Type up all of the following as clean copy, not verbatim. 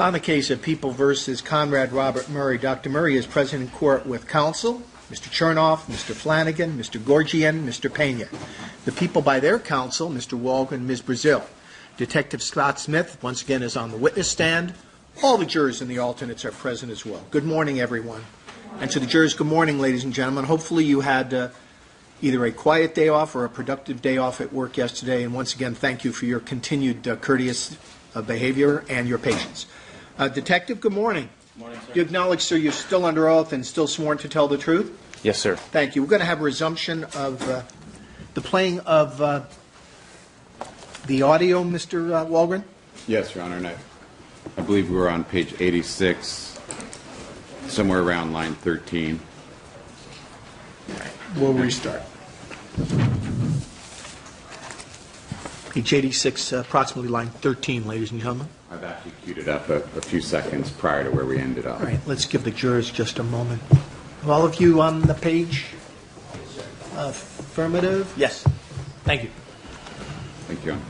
On the case of People versus Conrad Robert Murray, Dr. Murray is present in court with counsel, Mr. Chernoff, Mr. Flanagan, Mr. Gorgian, Mr. Pena. The people by their counsel, Mr. Walgren, Ms. Brazil. Detective Scott Smith, once again, is on the witness stand. All the jurors and the alternates are present as well. Good morning, everyone. And to the jurors, good morning, ladies and gentlemen. Hopefully you had either a quiet day off or a productive day off at work yesterday. And once again, thank you for your continued courteous behavior and your patience. Detective, good morning. Good morning, sir. You acknowledge, sir, you're still under oath and still sworn to tell the truth? Yes, sir. Thank you. We're going to have a resumption of the playing of the audio, Mr. Walgren? Yes, Your Honor. And I believe we were on page 86, somewhere around line 13. We'll restart. Page 86, approximately line 13, ladies and gentlemen. I've actually queued it up a few seconds prior to where we ended up. All right, let's give the jurors just a moment. Are all of you on the page? Affirmative? Yes. Thank you. Thank you, Your Honor.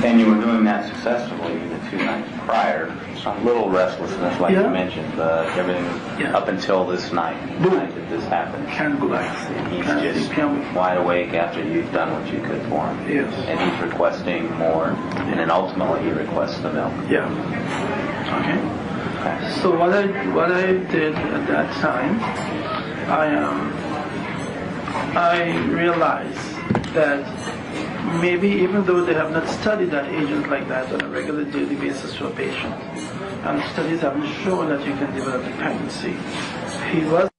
And you were doing that successfully the 2 nights prior. Some little restlessness, like you mentioned, everything up until this night. The night that this happened. Can't go back. He's just wide awake after you've done what you could for him. Yes. And he's requesting more, and then ultimately he requests the milk. Yeah. Okay. So what I did at that time, I realized that maybe even though they have not studied that agent like that on a regular daily basis to a patient, and studies haven't shown that you can develop dependency, he was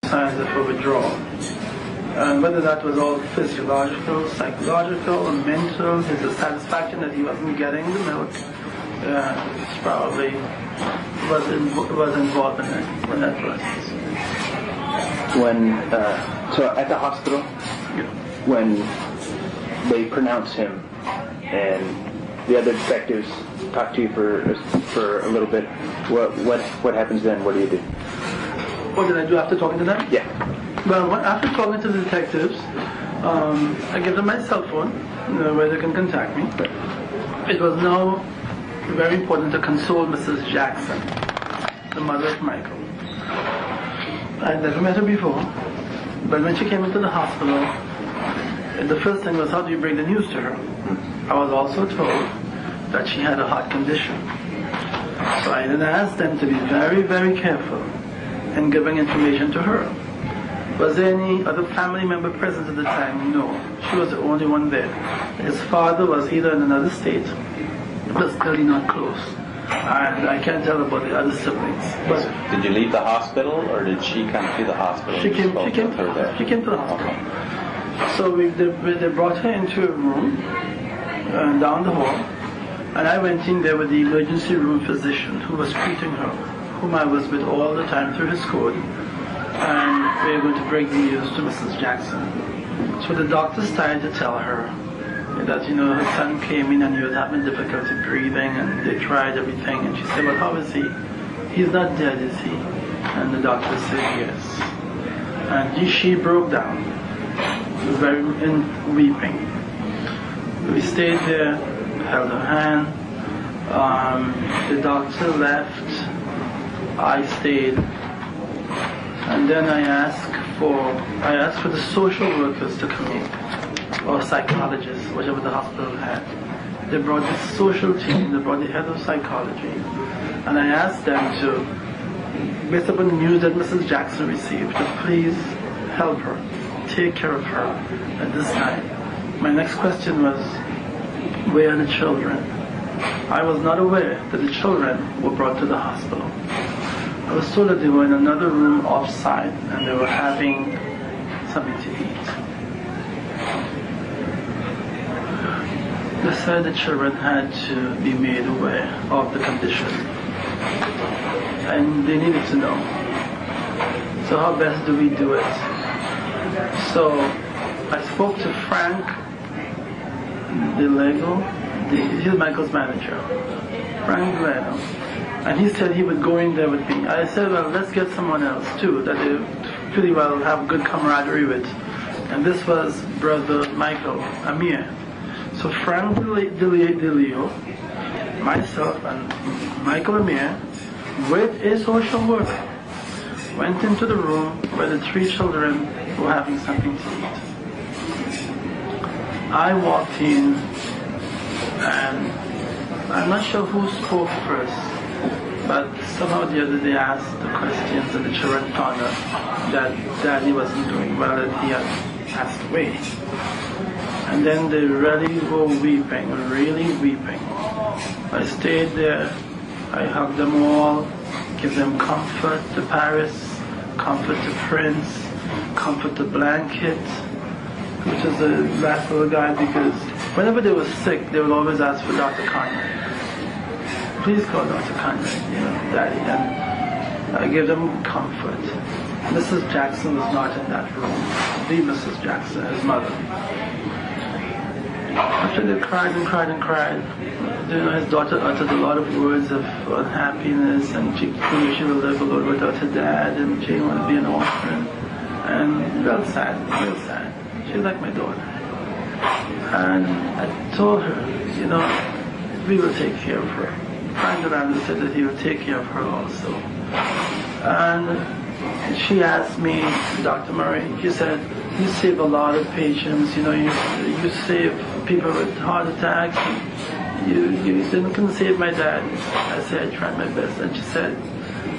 signs of withdrawal. And whether that was all physiological, psychological, or mental, his dissatisfaction that he wasn't getting the milk, probably was involved in that process. So at the hospital, when they pronounce him and the other detectives talk to you for a little bit, what happens then? What do you do? What did I do after talking to them? Yeah. Well, after talking to the detectives, I give them my cell phone where they can contact me. It was now very important to console Mrs. Jackson, the mother of Michael. I'd never met her before, but when she came into the hospital, the first thing was, how do you bring the news to her? I was also told that she had a heart condition. So I then asked them to be very, very careful in giving information to her. Was there any other family member present at the time? No. She was the only one there. His father was either in another state, but clearly not close. And I can't tell about the other siblings. But did you leave the hospital, or did she come to the hospital? She came to the hospital. Okay. So they brought her into a room down the hall, and I went in there with the emergency room physician who was treating her, whom I was with all the time through his code, and we were going to break the news to Mrs. Jackson. So the doctor started to tell her that, her son came in and he was having difficulty breathing, and they tried everything, and she said, well, how is he? He's not dead, is he? And the doctor said yes. And she broke down, very weeping. We stayed there, held her hand. The doctor left. I stayed, and then I asked for the social workers to come in, or psychologists, whatever the hospital had. They brought the social team. They brought the head of psychology, and I asked them to, based upon the news that Mrs. Jackson received, to please help her, take care of her at this time. My next question was, where are the children? I was not aware that the children were brought to the hospital. I was told that they were in another room offside and they were having something to eat. They said the children had to be made aware of the condition, and they needed to know. So how best do we do it? So I spoke to Frank DeLego, he's Michael's manager, Frank DeLego, and he said he would go in there with me. I said, well, let's get someone else too that they pretty well have good camaraderie with. And this was Brother Michael Amir. So Frank DeLeo, myself, and Michael Amir, with a social worker, went into the room where the 3 children were having something to eat. I walked in, and I'm not sure who spoke first, but somehow or the other they asked the questions, and the children found out that Daddy wasn't doing well, that he had passed away. And then they really were weeping, really weeping. I stayed there, I hugged them all, give them comfort to Paris, comfort to Prince, comfort to Blanket, which is the last little guy, because whenever they were sick, they would always ask for Dr. Conrad. Please call Dr. Conrad, Daddy. And I gave them comfort. Mrs. Jackson was not in that room. The Mrs. Jackson, his mother. After they cried and cried and cried, his daughter uttered a lot of words of unhappiness, and she knew she would live alone without her dad, and she didn't want to be an orphan. And real sad, real sad. She's like my daughter. And I told her, we will take care of her. Frank Durand said that he would take care of her also. And she asked me, Dr. Murray, he said, you save a lot of patients, you save people with heart attacks, and you couldn't save my dad. I said, I tried my best. And she said,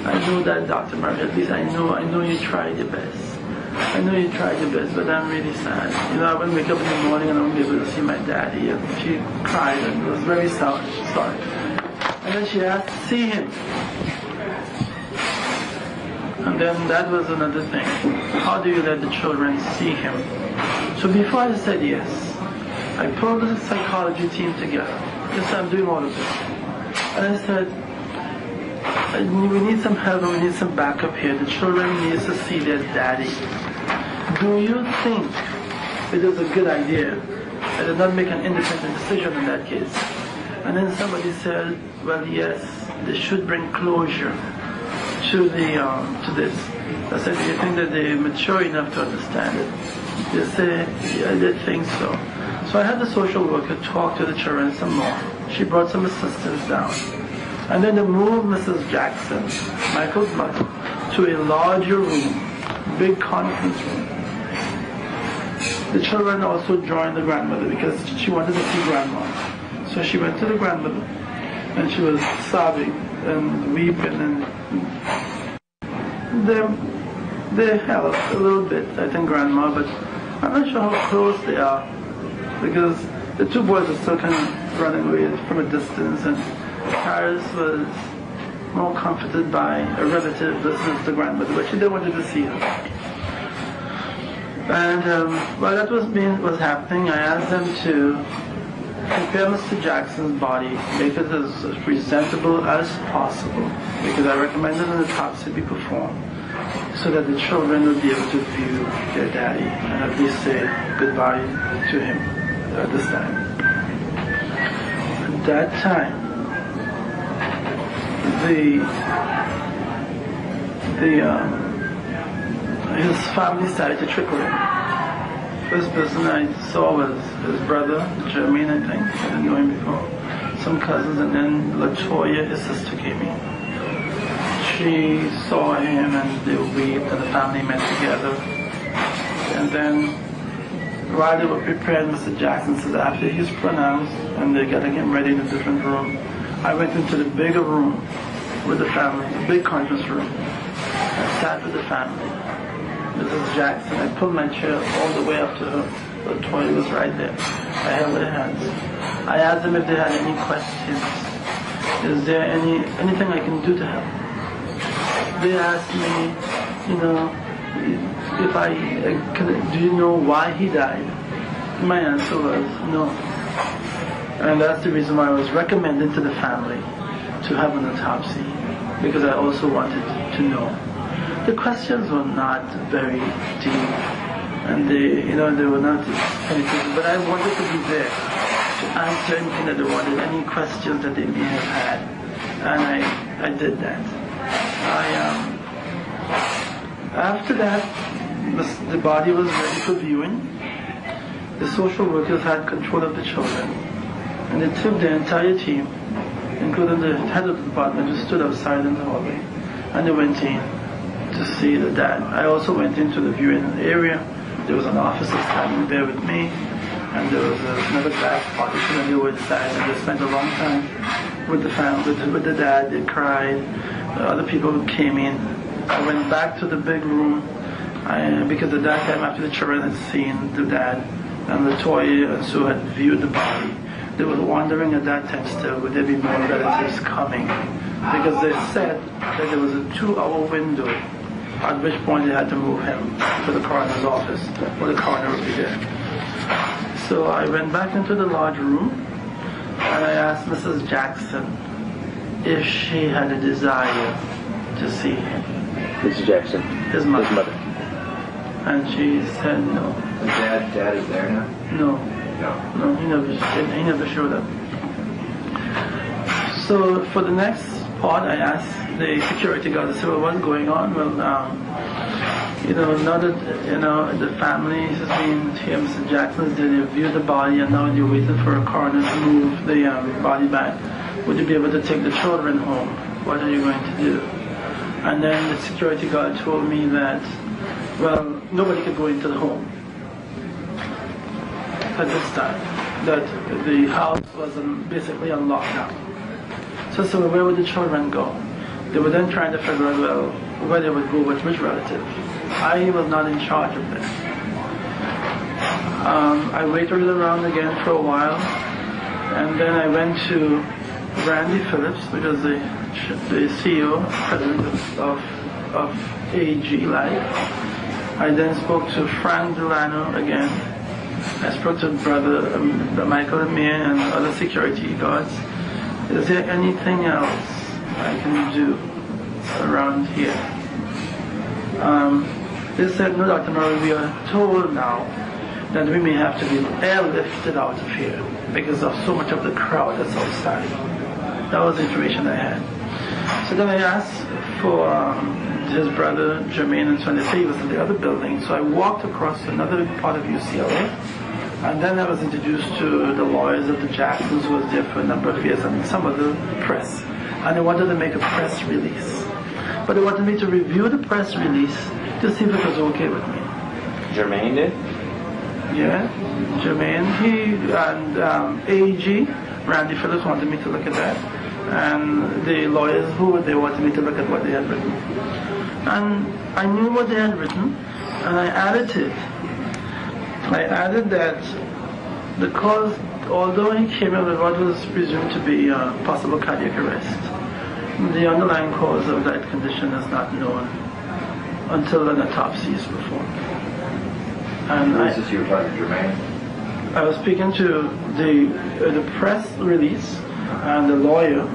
I know that, Dr. Murray, at least I know you tried your best. I know you tried your best, but I'm really sad. I wouldn't wake up in the morning and I wouldn't be able to see my daddy. And she cried and was very sorry. And then she asked to see him. And then that was another thing. How do you let the children see him? So before I said yes, I pulled the psychology team together. Yes, I'm doing all of this. And I said, we need some help and we need some backup here. The children need to see their daddy. Do you think it is a good idea? I did not make an independent decision in that case. And then somebody said, well, yes, they should bring closure to this. I said, do you think that they're mature enough to understand it? They said, yeah, they think so. So I had the social worker talk to the children some more. She brought some assistants down. And then they moved Mrs. Jackson, Michael's mother, to a larger room, big conference room. The children also joined the grandmother because she wanted to see grandma. So she went to the grandmother, and she was sobbing and weeping, and they helped a little bit, I think, grandma, but I'm not sure how close they are, because the 2 boys are still kind of running away from a distance, and Paris was more comforted by a relative versus the grandmother, but she didn't want to see her. And while that was happening, I asked them to prepare Mr. Jackson's body, make it as presentable as possible, because I recommended an autopsy be performed, so that the children would be able to view their daddy and at least say goodbye to him at this time. At that time, his family started to trickle in. First person I saw was his brother, Jermaine, I think. I didn't know him before. Some cousins, and then LaToya, his sister, came in. She saw him and they wept, and the family met together. And then, while they were preparing, Mr. Jackson said after he was pronounced and they got him ready in a different room, I went into the bigger room with the family, the big conference room. I sat with the family. Mrs. Jackson, I pulled my chair all the way up to her. The toilet was right there. I held their hands. I asked them if they had any questions. Is there anything I can do to help? They asked me, do you know why he died? My answer was no. And that's the reason why I was recommending to the family to have an autopsy, because I also wanted to know. The questions were not very deep, and they were not anything, but I wanted to be there to answer anything that they wanted, any questions that they may have had, and I did that. After that, the body was ready for viewing. The social workers had control of the children, and they took the entire team, including the head of the department, who stood outside in the hallway, and they went in to see the dad. I also went into the viewing area. There was an officer standing there with me, and there was another glass partition on the other side, and they spent a long time with the family, with the dad. They cried. Other people who came in. I went back to the big room, because at that time, after the children had seen the dad, and Latoya and Sue had viewed the body, they were wondering at that time still, would there be more relatives coming? Because they said that there was a 2-hour window, at which point they had to move him to the coroner's office, where the coroner would be there. So I went back into the large room, and I asked Mrs. Jackson if she had a desire to see him. Mrs. Jackson, His mother. And she said no. The dad is there now? No, he never showed up. So for the next part, I asked the security guard, I said, well, what's going on? Well, now that, the family has been here, Mr. Jackson, they viewed the body, and now you're waiting for a coroner to move the body back. Would you be able to take the children home? What are you going to do? And then the security guard told me that, well, nobody could go into the home at this time, that the house was basically on lockdown. So where would the children go? They were then trying to figure out, well, where they would go with which relative. I was not in charge of that. I waited around again for a while, and then I went to Randy Phillips, which is the CEO, president of AG Life. I then spoke to Frank Delano again. I spoke to Brother Michael Amir and other security guards. Is there anything else I can do around here? They said, no, Dr. Murray, we are told now that we may have to be airlifted out of here because of so much of the crowd that's outside. That was the information I had. So then I asked for his brother Jermaine, and so they say he was in the other building. So I walked across another part of UCLA, and then I was introduced to the lawyers of the Jacksons, who was there for a number of years, and some of the press. And they wanted to make a press release. But they wanted me to review the press release to see if it was okay with me. Jermaine did? Yeah, Jermaine, he and AG, Randy Phillips wanted me to look at that. And the lawyers they wanted me to look at what they had written. And I knew what they had written, and I added it. I added that because although he came in with what was presumed to be a possible cardiac arrest, the underlying cause of that condition is not known until an autopsy is performed. And This is your brother Jermaine? I was speaking to the press release and the lawyer